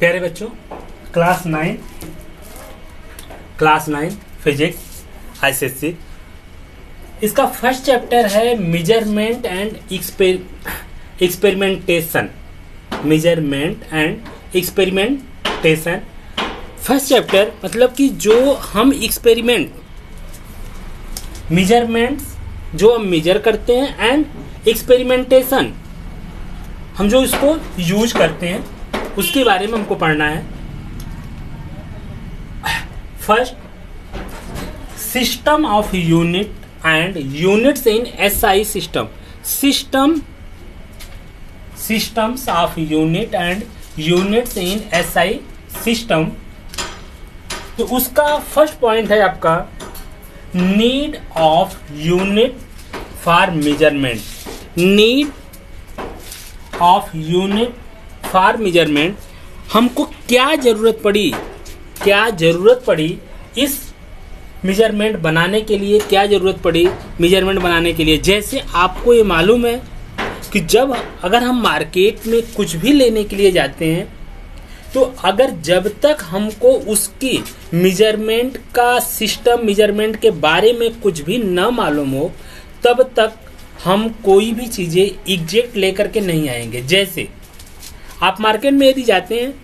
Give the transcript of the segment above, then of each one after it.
प्यारे बच्चों, class 9 physics ICSC, इसका फर्स्ट चैप्टर है measurement and experimentation. First chapter मतलब कि जो हम मेजरमेंट्स जो हम मेजर करते हैं एंड एक्सपेरिमेंटेशन हम जो इसको यूज करते हैं उसके बारे में हमको पढ़ना है। First, system of unit and units in SI systems of unit and units in SI system. तो उसका फर्स्ट पॉइंट है आपका need of unit for measurement. Need of unit for measurement, हमको क्या जरूरत पड़ी इस मेजरमेंट बनाने के लिए, मेजरमेंट बनाने के लिए। जैसे आपको ये मालूम है कि अगर हम मार्केट में कुछ भी लेने के लिए जाते हैं तो जब तक हमको उसकी मेजरमेंट का सिस्टम, मेजरमेंट के बारे में कुछ भी न मालूम हो, तब तक हम कोई भी चीजें एग्जैक्ट लेकर के नहीं आएंगे। जैसे आप मार्केट में यदि जाते हैं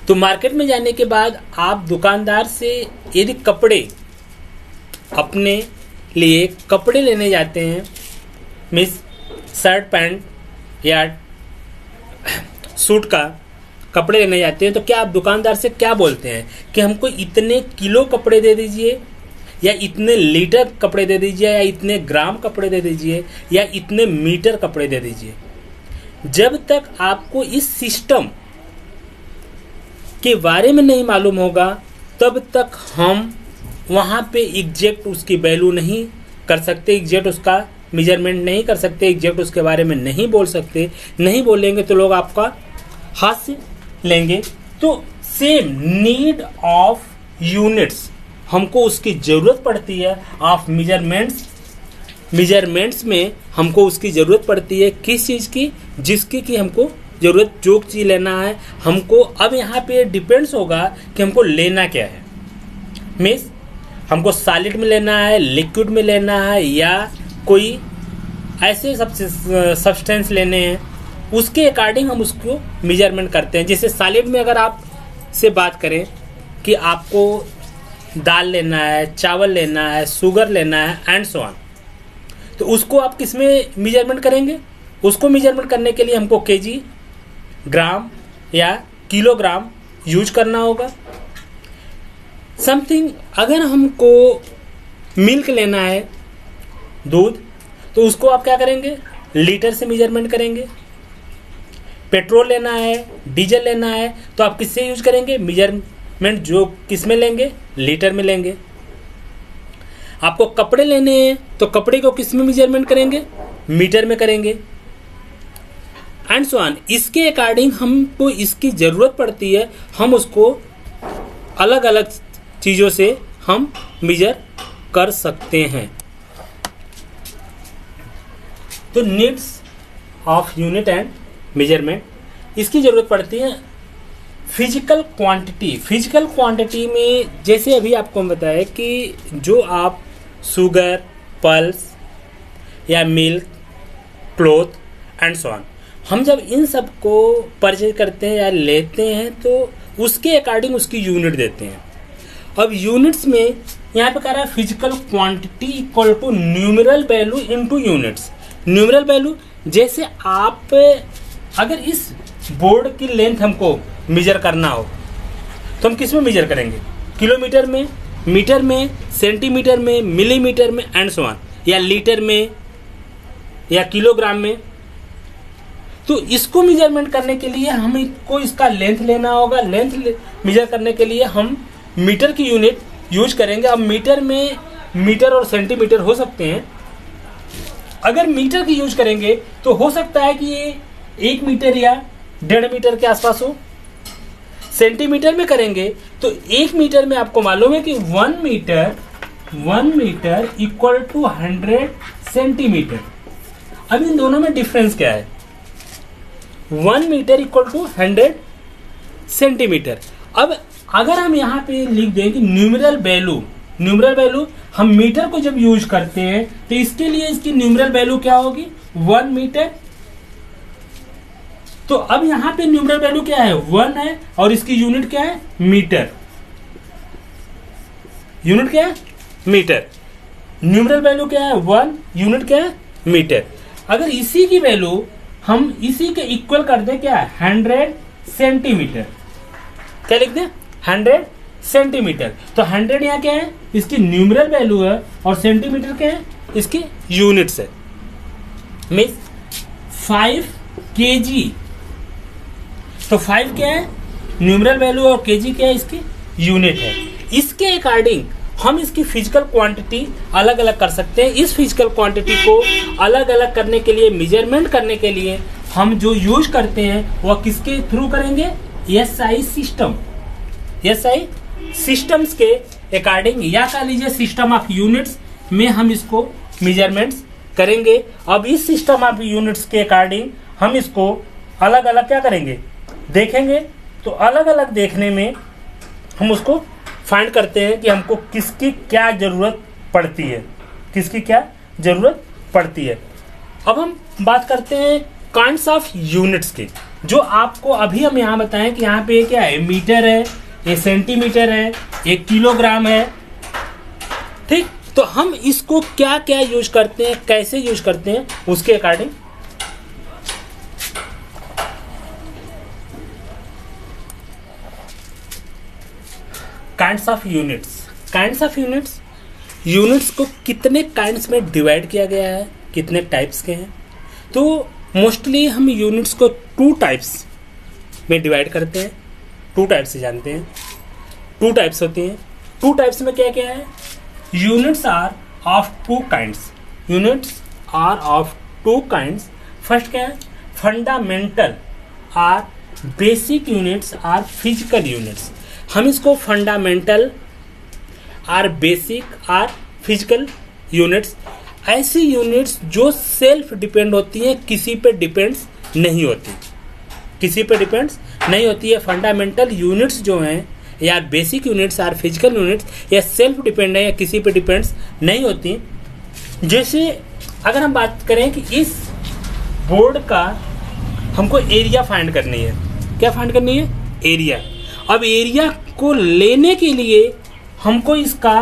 तो मार्केट में जाने के बाद आप दुकानदार से यदि अपने लिए कपड़े लेने जाते हैं, मीन्स शर्ट पैंट या सूट का कपड़े लेने जाते हैं, तो क्या आप दुकानदार से क्या बोलते हैं कि हमको इतने किलो कपड़े दे दीजिए, या इतने लीटर कपड़े दे दीजिए, या इतने ग्राम कपड़े दे दीजिए, या इतने मीटर कपड़े दे दीजिए। जब तक आपको इस सिस्टम के बारे में नहीं मालूम होगा तब तक हम वहां पे एग्जैक्ट उसकी वैल्यू नहीं कर सकते, एग्जैक्ट उसका मेजरमेंट नहीं कर सकते, एग्जैक्ट उसके बारे में नहीं बोल सकते। नहीं बोलेंगे तो लोग आपका हाथ से लेंगे। तो सेम नीड ऑफ यूनिट्स, हमको उसकी जरूरत पड़ती है। ऑफ मेजरमेंट्स में हमको उसकी जरूरत पड़ती है। किस चीज की? जिसकी कि हमको जरूरत, जो चीज लेना है हमको। अब यहाँ पे डिपेंड्स होगा कि हमको लेना क्या है। मीन्स हमको सॉलिड में लेना है, लिक्विड में लेना है, या कोई ऐसे सब्सटेंस लेने हैं, उसके अकॉर्डिंग हम उसको मेजरमेंट करते हैं। जैसे सॉलिड में अगर आप से बात करें कि आपको दाल लेना है, चावल लेना है, शुगर लेना है एंड सो ऑन, तो उसको आप किस में मेजरमेंट करेंगे? उसको मेजरमेंट करने के लिए हमको केजी, ग्राम या किलोग्राम यूज करना होगा। समथिंग, अगर हमको मिल्क लेना है, दूध, तो उसको आप क्या करेंगे? लीटर से मेजरमेंट करेंगे। पेट्रोल लेना है, डीजल लेना है, तो आप किससे यूज करेंगे? मेजरमेंट जो किस में लेंगे? लीटर में लेंगे। आपको कपड़े लेने हैं तो कपड़े को किस में मेजरमेंट करेंगे? मीटर में करेंगे एंड सो ऑन। इसके अकॉर्डिंग हमको इसकी जरूरत पड़ती है, हम उसको अलग अलग चीजों से हम मेजर कर सकते हैं। तो needs of unit and measurement, इसकी जरूरत पड़ती है। फिजिकल क्वांटिटी में जैसे अभी आपको बताया कि जो आप शुगर, पल्स या milk, cloth and so on, हम जब इन सब को परचेज करते हैं या लेते हैं तो उसके अकॉर्डिंग उसकी यूनिट देते हैं। अब यूनिट्स में यहाँ पे कह रहा है physical quantity equal to numeral value into units. Numeral value, जैसे आप अगर इस बोर्ड की लेंथ हमको मेजर करना हो तो हम किस में मेजर करेंगे? किलोमीटर में, मीटर में, सेंटीमीटर में, मिलीमीटर में एंड सो ऑन, या लीटर में या किलोग्राम में। तो इसको मेजरमेंट करने के लिए हमको इसका लेंथ लेना होगा। लेंथ मेजर करने के लिए हम मीटर की यूनिट यूज करेंगे। अब मीटर में मीटर और सेंटीमीटर हो सकते हैं। अगर मीटर की यूज करेंगे तो हो सकता है कि ये 1 मीटर या 1.5 मीटर के आसपास हो। सेंटीमीटर में करेंगे तो 1 मीटर में आपको मालूम है कि 1 मीटर इक्वल टू 100 सेंटीमीटर। अब इन दोनों में डिफरेंस क्या है? 1 मीटर इक्वल टू 100 सेंटीमीटर। अब अगर हम यहाँ पे लिख दें कि न्यूमेरल वैल्यू हम मीटर को जब यूज करते हैं तो इसके लिए इसकी न्यूमेरल वैल्यू क्या होगी, 1 मीटर। तो अब यहाँ पे न्यूमेरल वैल्यू क्या है, 1 है, और इसकी यूनिट क्या है, मीटर। यूनिट क्या है, मीटर। न्यूमेरल वैल्यू क्या है, 1, यूनिट क्या है, मीटर। अगर इसी की वैल्यू हम इसी के इक्वल कर दें, क्या है, 100 सेंटीमीटर। क्या लिख दें, 100 सेंटीमीटर। तो 100 यहाँ क्या है, इसकी न्यूमेरल वैल्यू है, और सेंटीमीटर क्या है, इसकी यूनिट्स है। Means 5 kg। तो 5 क्या है, न्यूमेरल वैल्यू, और kg क्या है, इसकी यूनिट है। इसके अकॉर्डिंग हम इसकी फिजिकल क्वांटिटी अलग अलग कर सकते हैं। इस फिजिकल क्वांटिटी को अलग अलग करने के लिए, मेजरमेंट करने के लिए हम जो यूज करते हैं वह किसके थ्रू करेंगे, SI सिस्टम। SI सिस्टम्स के अकॉर्डिंग, या कह लीजिए सिस्टम ऑफ यूनिट्स में हम इसको मेजरमेंट्स करेंगे। अब इस सिस्टम ऑफ यूनिट्स के अकॉर्डिंग हम इसको अलग अलग क्या करेंगे, देखेंगे। तो अलग अलग देखने में हम उसको फाइंड करते हैं कि हमको किसकी क्या जरूरत पड़ती है, किसकी क्या जरूरत पड़ती है। अब हम बात करते हैं काइंड्स ऑफ यूनिट्स के, जो आपको अभी हम यहाँ बताएं कि यहाँ पे क्या है, मीटर है, ये सेंटीमीटर है, एक किलोग्राम है। ठीक, तो हम इसको क्या क्या यूज करते हैं, कैसे यूज करते हैं, उसके according kinds of units. Units को कितने काइंड्स में डिवाइड किया गया है, कितने टाइप्स के हैं। तो मोस्टली हम यूनिट्स को 2 टाइप्स में डिवाइड करते हैं। 2 टाइप्स से जानते हैं, 2 टाइप्स होती हैं। 2 टाइप्स में क्या क्या है, units are of 2 kinds. First क्या है, fundamental or basic units or physical units. हम इसको fundamental or basic or physical units, ऐसी यूनिट्स जो सेल्फ डिपेंड होती हैं, किसी पे डिपेंड्स नहीं होती है। फंडामेंटल यूनिट्स जो हैं, या basic units or physical units, या सेल्फ डिपेंड है, या किसी पे डिपेंड्स नहीं होती। जैसे अगर हम बात करें कि इस बोर्ड का हमको एरिया फाइंड करनी है, क्या फाइंड करनी है, एरिया। अब एरिया को लेने के लिए हमको इसका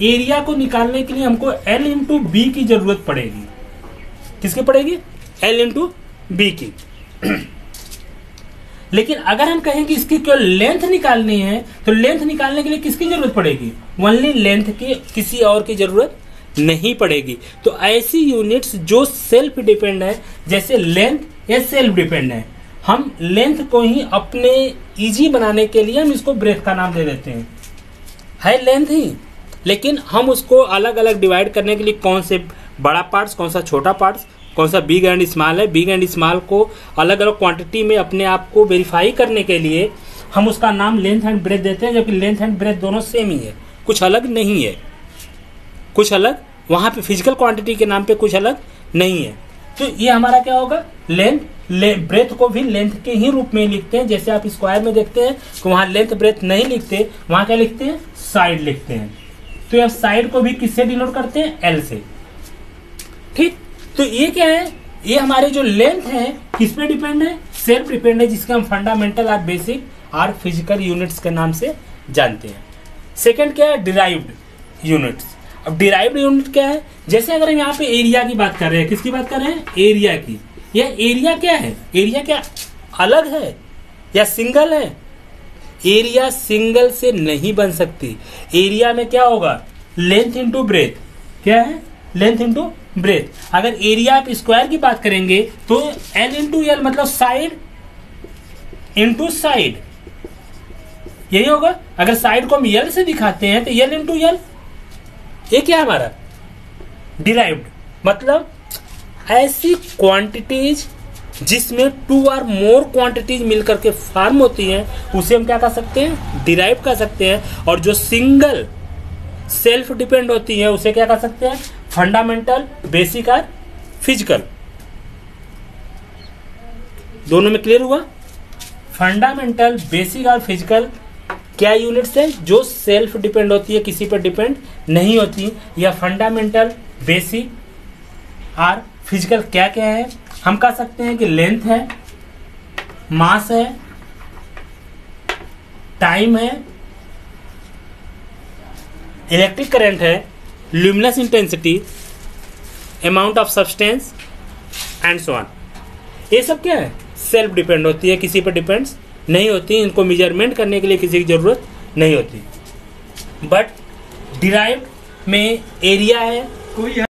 एरिया को निकालने के लिए हमको L इंटू बी की जरूरत पड़ेगी। किसकी पड़ेगी, L इंटू बी की। लेकिन अगर हम कहें कि इसकी केवल लेंथ निकालनी है, तो लेंथ निकालने के लिए किसकी जरूरत पड़ेगी, ओनली लेंथ की, किसी और की जरूरत नहीं पड़ेगी। तो ऐसी यूनिट्स जो सेल्फ डिपेंड है, जैसे लेंथ, ये सेल्फ डिपेंड है। हम लेंथ को ही अपने इजी बनाने के लिए हम इसको ब्रेथ का नाम दे देते हैं, है लेंथ ही, लेकिन हम उसको अलग अलग डिवाइड करने के लिए कौन से बड़ा पार्ट्स, कौन सा छोटा पार्ट्स, कौन सा बिग एंड स्मॉल है, बिग एंड स्मॉल को अलग अलग क्वांटिटी में अपने आप को वेरीफाई करने के लिए हम उसका नाम लेंथ एंड ब्रेथ देते हैं, जबकि लेंथ एंड ब्रेथ दोनों सेम ही है, कुछ अलग नहीं है, कुछ अलग वहाँ पे फिजिकल क्वांटिटी के नाम पे कुछ अलग नहीं है। तो ये हमारा क्या होगा, लेंथ, ब्रेथ को भी लेंथ के ही रूप में लिखते हैं। जैसे आप स्क्वायर में देखते हैं तो वहाँ लेंथ ब्रेथ नहीं लिखते, वहाँ क्या लिखते हैं, साइड लिखते हैं। तो ये साइड को भी किससे डिनोट करते हैं, L से। ठीक, तो ये क्या है, ये हमारे जो लेंथ है किस पे डिपेंड है, सेल्फ डिपेंड है, जिसके हम फंडामेंटल और बेसिक और फिजिकल यूनिट्स के नाम से जानते हैं। सेकंड क्या है, डिराइव्ड यूनिट्स। अब डिराइव्ड यूनिट क्या है, जैसे अगर हम यहाँ पे एरिया की बात कर रहे हैं, किसकी बात कर रहे हैं, एरिया की। यह एरिया क्या है, एरिया क्या अलग है या सिंगल है, एरिया सिंगल से नहीं बन सकती। एरिया में क्या होगा, लेंथ इंटू ब्रेथ, क्या है, लेंथ इंटू ब्रेथ। अगर एरिया आप स्क्वायर की बात करेंगे तो L इंटू एल, मतलब साइड इंटू साइड, यही होगा। अगर साइड को हम L से दिखाते हैं तो L इंटू एल, ये क्या है हमारा डिराइव्ड, मतलब ऐसी क्वांटिटीज जिसमें 2 और मोर क्वांटिटीज मिलकर के फॉर्म होती हैं, उसे हम क्या कह सकते हैं, डिराइव कर सकते हैं। और जो सिंगल सेल्फ डिपेंड होती है उसे क्या कह सकते हैं, फंडामेंटल, बेसिक और फिजिकल। दोनों में क्लियर हुआ? फंडामेंटल, बेसिक और फिजिकल क्या यूनिट्स है जो सेल्फ डिपेंड होती है, किसी पर डिपेंड नहीं होती। या फंडामेंटल, बेसिक और फिजिकल क्या क्या है? हम कह सकते हैं कि लेंथ है, मास है, टाइम है, इलेक्ट्रिक करंट है, luminous intensity, amount of substance and so on. ये सब क्या है? सेल्फ डिपेंड होती है, किसी पर डिपेंड्स नहीं होती। इनको मेजरमेंट करने के लिए किसी की जरूरत नहीं होती। बट डिराइव्ड में एरिया है, कोई